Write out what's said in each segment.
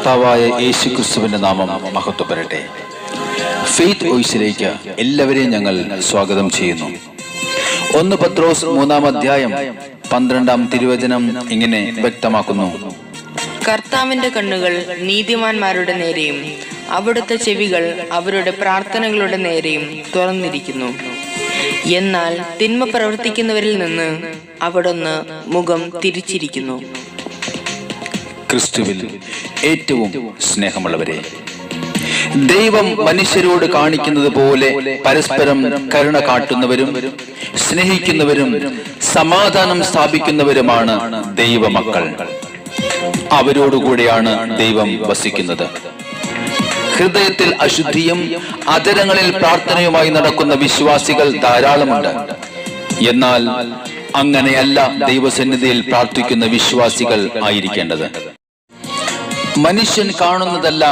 കർത്താവായ യേശു ക്രിസ്തുവിന്റെ നാമം മഹത്വപ്പെടട്ടെ. ഫെയ്ത്ത് വോയിസിലേക്ക് എല്ലാവരെയും ഞങ്ങൾ സ്വാഗതം ചെയ്യുന്നു. 1 പത്രോസ് 3-ാം അധ്യായം 12-ാം തിരുവചനം ഇങ്ങനെ വ്യക്തമാക്കുന്നു: കർത്താവിന്റെ കണ്ണുകൾ നീതിമാന്മാരുടെ നേരെയും അവിടുത്തെ ചെവികൾ അവരുടെ പ്രാർത്ഥനകളുടെ നേരെയും തുറന്നിരിക്കുന്നു. എന്നാൽ തിന്മ പ്രവർത്തിക്കുന്നവരിൽ നിന്ന് അവിടുന്ന് മുഖം തിരിച്ചിരിക്കുന്നു. ക്രിസ്തുവിൽ ഏറ്റവും സ്നേഹമുള്ളവരെ, ദൈവം മനുഷ്യരോട് കാണിക്കുന്നത് പോലെ പരസ്പരം കരുണ കാട്ടുന്നവരും സ്നേഹിക്കുന്നവരും സമാധാനം സ്ഥാപിക്കുന്നവരുമാണ് ദൈവമക്കൾ. അവരോടുകൂടെയാണ് ദൈവം വസിക്കുന്നത്. ഹൃദയത്തിൽ അശുദ്ധിയും അധരങ്ങളിൽ പ്രാർത്ഥനയുമായി നടക്കുന്ന വിശ്വാസികൾ ധാരാളമുണ്ട്. എന്നാൽ അങ്ങനെയല്ല ദൈവസന്നിധിയിൽ പ്രാർത്ഥിക്കുന്ന വിശ്വാസികൾ ആയിരിക്കേണ്ടത്. മനുഷ്യൻ കാണുന്നതല്ല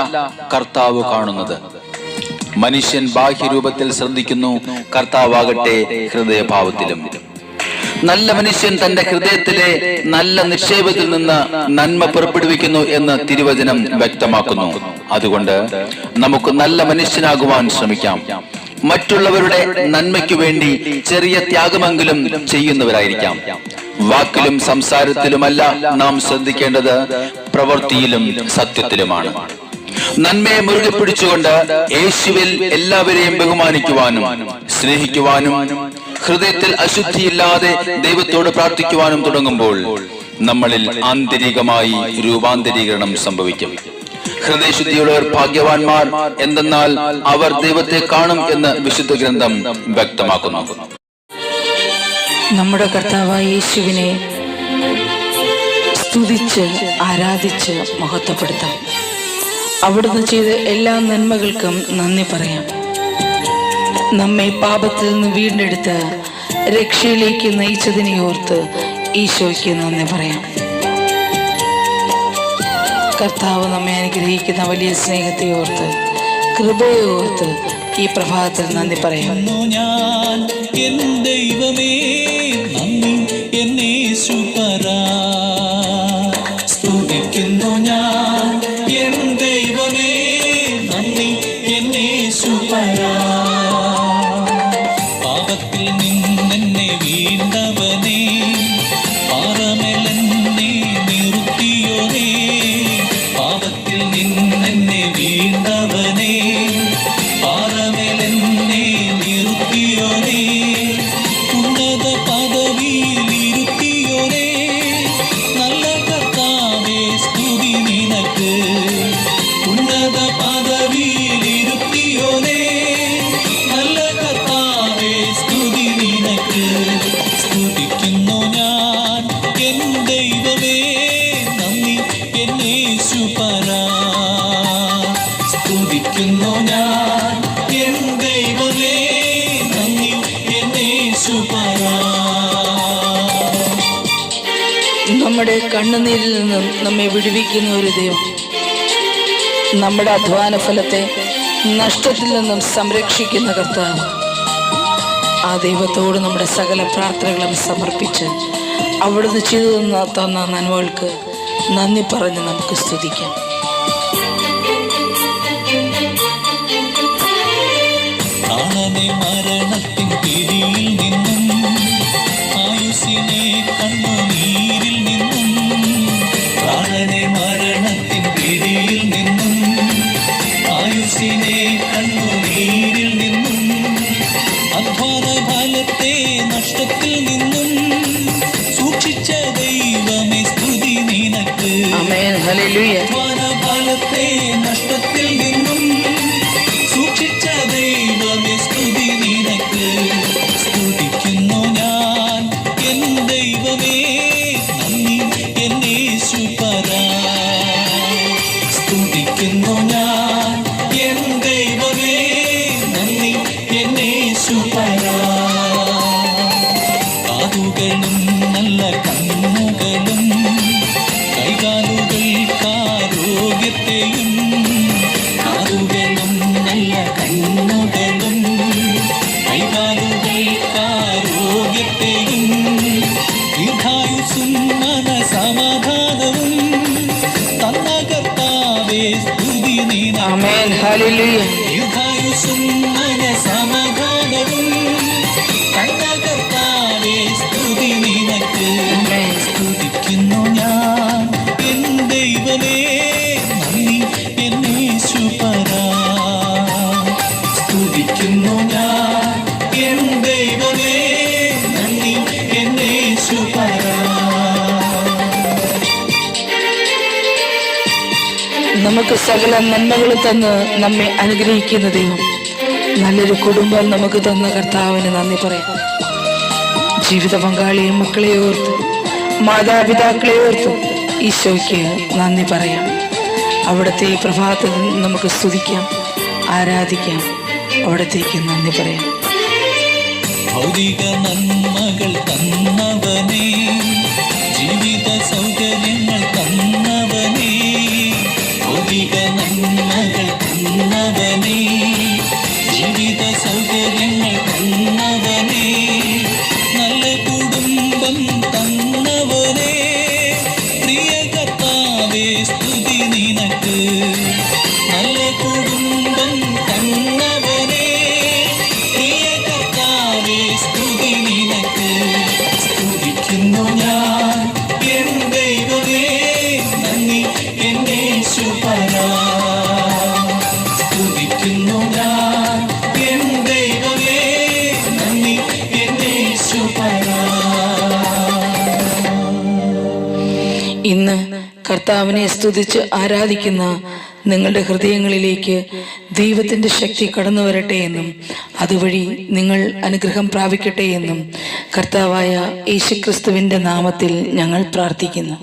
കർത്താവ് കാണുന്നത്. മനുഷ്യൻ ബാഹ്യരൂപത്തിൽ ശ്രദ്ധിക്കുന്നു, കർത്താവാകട്ടെ ഹൃദയഭാവത്തിലും. നല്ല മനുഷ്യൻ തന്റെ ഹൃദയത്തിലെ നല്ല നിക്ഷേപത്തിൽ നിന്ന് നന്മ പുറപ്പെടുവിക്കുന്നു എന്ന് തിരുവചനം വ്യക്തമാക്കുന്നു. അതുകൊണ്ട് നമുക്ക് നല്ല മനുഷ്യനാകുവാൻ ശ്രമിക്കാം. മറ്റുള്ളവരുടെ നന്മയ്ക്കു വേണ്ടി ചെറിയ ത്യാഗമെങ്കിലും ചെയ്യുന്നവരായിരിക്കാം. വാക്കിലും സംസാരത്തിലുമല്ല നാം ശ്രദ്ധിക്കേണ്ടത്, പ്രവൃത്തിയിലും സത്യത്തിലുമാണ്. നന്മയെ മുറുകെ പിടിച്ചുകൊണ്ട് യേശുവിൽ എല്ലാവരെയും ബഹുമാനിക്കുവാനും സ്നേഹിക്കുവാനും ഹൃദയത്തിൽ അശുദ്ധിയില്ലാതെ ദൈവത്തോട് പ്രാർത്ഥിക്കുവാനും തുടങ്ങുമ്പോൾ നമ്മളിൽ ആന്തരികമായി രൂപാന്തരീകരണം സംഭവിക്കും. ഹൃദയശുദ്ധിയുള്ളവർ ഭാഗ്യവാന്മാർ, എന്തെന്നാൽ അവർ ദൈവത്തെ കാണും എന്ന് വിശുദ്ധ ഗ്രന്ഥം വ്യക്തമാക്കുന്നു. നമ്മുടെ കർത്താവായ യേശുവിനെ സ്തുതിച്ച് ആരാധിച്ച് മഹത്വപ്പെടുത്താം. അവിടുന്ന് ചെയ്ത എല്ലാ നന്മകൾക്കും നന്ദി പറയാം. നമ്മെ പാപത്തിൽ നിന്ന് വീണ്ടെടുത്ത് രക്ഷയിലേക്ക് നയിച്ചതിനെ ഓർത്ത് ഈശോയ്ക്ക് നന്ദി പറയാം. കർത്താവ് നമ്മെ അനുഗ്രഹിക്കുന്ന വലിയ സ്നേഹത്തെ ഓർത്ത്, കൃപയെ ഓർത്ത് ഈ പ്രഭാതത്തിൽ നന്ദി പറയാം. ഞാൻ എൻ ദൈവമേ നന്ദി എന്നേശുപരാ, സ്തുതിക്കുന്നു ഞാൻ എൻ ദൈവമേ നന്ദി എന്നേശുപരാ. പാപത്തിൽ നിന്നെന്നെ വീണ്ടവനേ, പാറമേലെന്നെ നിർത്തിയോനേ. പാപത്തിൽ നിന്നെന്നെ വീണ്ടവനേ, പാറമേലെന്നെ നിർത്തിയോനേ. ഉന്നത പദവിയിലിരുത്തിയോനേ, നല്ല കർത്താവേ സ്തുതി നിനക്ക്. ഉന്നത പദവിയിലിരുത്തിയോനേ, നല്ല കർത്താവേ സ്തുതി നിനക്ക്. സ്തുതിക്കുന്നു ഞാൻ എൻ ദൈവമേ നന്ദി എന്നേശുപരാ. സ്തുതിക്കുന്നു ഞാൻ എൻ ദൈവമേ നന്ദി എന്നേശുപരാ. നമ്മുടെ കണ്ണുനീരിൽ നിന്നും നമ്മെ വിടുവിക്കുന്ന ഒരു ദൈവം, നമ്മുടെ അധ്വാന ഫലത്തെ നഷ്ടത്തിൽ നിന്നും സംരക്ഷിക്കുന്ന കർത്താവ്. ആ ദൈവത്തോട് നമ്മുടെ സകല പ്രാർത്ഥനകളും സമർപ്പിച്ച് അവിടുന്ന് ചെയ്തു തന്ന നന്മകൾക്ക് നന്ദി പറഞ്ഞ് നമുക്ക് സ്തുതിക്കാം. പ്രാണനെ മരണത്തിൻ പിടിയിൽ നിന്നും, ആയുസ്സിനെ കണ്ണുനീരിൽ നിന്നും. പ്രാണനെ മരണത്തിൻ പിടിയിൽ നിന്നും, ആയുസ്സിനെ കണ്ണുനീരിൽ നിന്നും. അധ്വാന ഫലത്തെ നഷ്ടത്തിൽ നിന്നും സൂക്ഷിച്ച ദൈവമേ സ്തുതി നിനക്ക്. ആമേൻ, ഹല്ലേലൂയ. അധ്വാന ഫലത്തെ നഷ്ടത്തിൽ നിന്നും സൂക്ഷിച്ച ദൈവമേ സ്തുതി നിനക്ക്. സ്തുതിക്കുന്നു ഞാൻ എൻ ദൈവമേ നന്ദി എന്നേശുപരാ. സ്തുതിക്കുന്നു ഞാൻ എൻ ദൈവമേ നന്ദി എന്നേശുപരാ. കാതുകളും നല്ല കണ്ണുകളും കൈകാലുകൾക്കാ ആമേൻ. ഹല്ലേലൂയ. ദീർഘായുസ്സും മനസമാധാനവും തന്ന കർത്താവേ, സ്തുതി നിനക്ക്. ആമേൻ. സ്തുതിക്കുന്നു ഞാൻ എൻ ദൈവമേ, നന്ദി എൻ യേശുപരാ. സ്തുതിക്കുന്നു ഞാൻ എൻ ദൈവമേ, നന്ദി എൻ യേശുപരാ. നമുക്ക് സകല നന്മകളും തന്ന് നമ്മെ അനുഗ്രഹിക്കുന്ന ദൈവം, നല്ലൊരു കുടുംബം നമുക്ക് തന്ന കർത്താവിന് നന്ദി പറയാം. ജീവിത പങ്കാളിയും മക്കളെ ഓർത്ത്, മാതാപിതാക്കളെ ഓർത്ത് ഈശോയ്ക്ക് നന്ദി പറയാം. അവിടുത്തെ ഈ പ്രഭാതത്തിൽ നമുക്ക് സ്തുതിക്കാം, ആരാധിക്കാം, അവിടത്തേക്ക് നന്ദി പറയാം. ഭൗതിക നന്മകൾ തന്നവനേ, ജീവിത സൗകര്യങ്ങൾ തന്നവനേ, ഭൗതിക നന്മകൾ തന്നവനേ, ജീവിത സൗകര്യങ്ങൾ തന്നവനേ, നല്ല കുടുംബം തന്നവനേ, പ്രിയ കർത്താവേ, സ്തുതി നിനക്ക്. നല്ല കുടുംബം തന്നവനേ, പ്രിയ കർത്താവേ, സ്തുതി നിനക്ക്. സ്തുതിക്കുന്നു ഞാൻ എൻ ദൈവമേ, നന്ദി എൻ യേശുപരാ. സ്തുതിക്കുന്നു ഞാൻ എൻ ദൈവമേ, നന്ദി എൻ യേശുപരാ. ഇന്ന് കർത്താവിനെ സ്തുതിച്ച് ആരാധിക്കുന്ന നിങ്ങളുടെ ഹൃദയങ്ങളിലേക്ക് ദൈവത്തിൻ്റെ ശക്തി കടന്നു വരട്ടെ എന്നും അതുവഴി നിങ്ങൾ അനുഗ്രഹം പ്രാപിക്കട്ടെ എന്നും കർത്താവായ യേശുക്രിസ്തുവിൻ്റെ നാമത്തിൽ ഞങ്ങൾ പ്രാർത്ഥിക്കുന്നു.